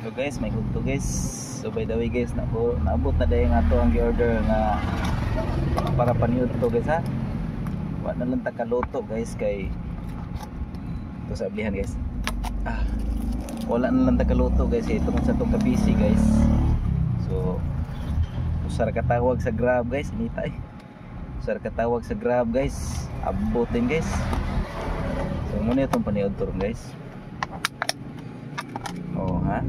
So guys, may hugto guys. So by the way guys, naabot na dahil nga to ang gi-order nga para paniud to guys ha. Wa na lang takaluto guys kay ito sa ablihan guys. Wala na lang takaluto guys ito man sa itong kabisi guys. So usar katawag sa Grab guys, inita usar katawag sa Grab guys, abutin guys. So muna itong paniud to guys. Oh ha,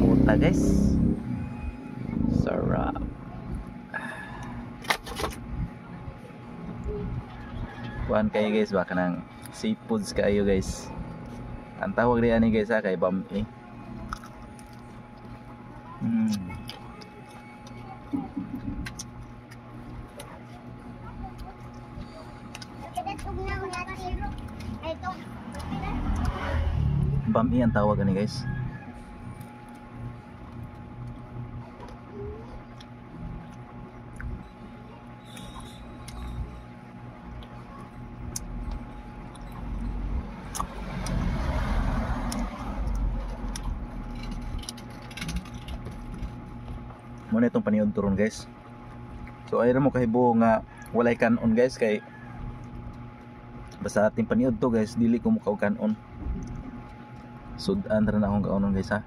muta guys, sarap. Kuhan kayo guys, baka ng seafoods kayo guys. Ang tawag riyan ni guys ha, kay bami. Bami ang tawag ni guys. Muna itong paniod turon guys. So ayun mo kahibo nga walay kanon guys kay basta ating paniod to guys, dili ko mukaw kanon. Sudan ra na akong kaonon guys ha.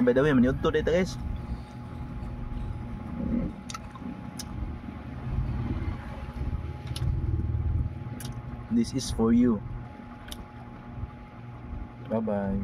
By the way, maniod to dito guys. This is for you. Bye bye.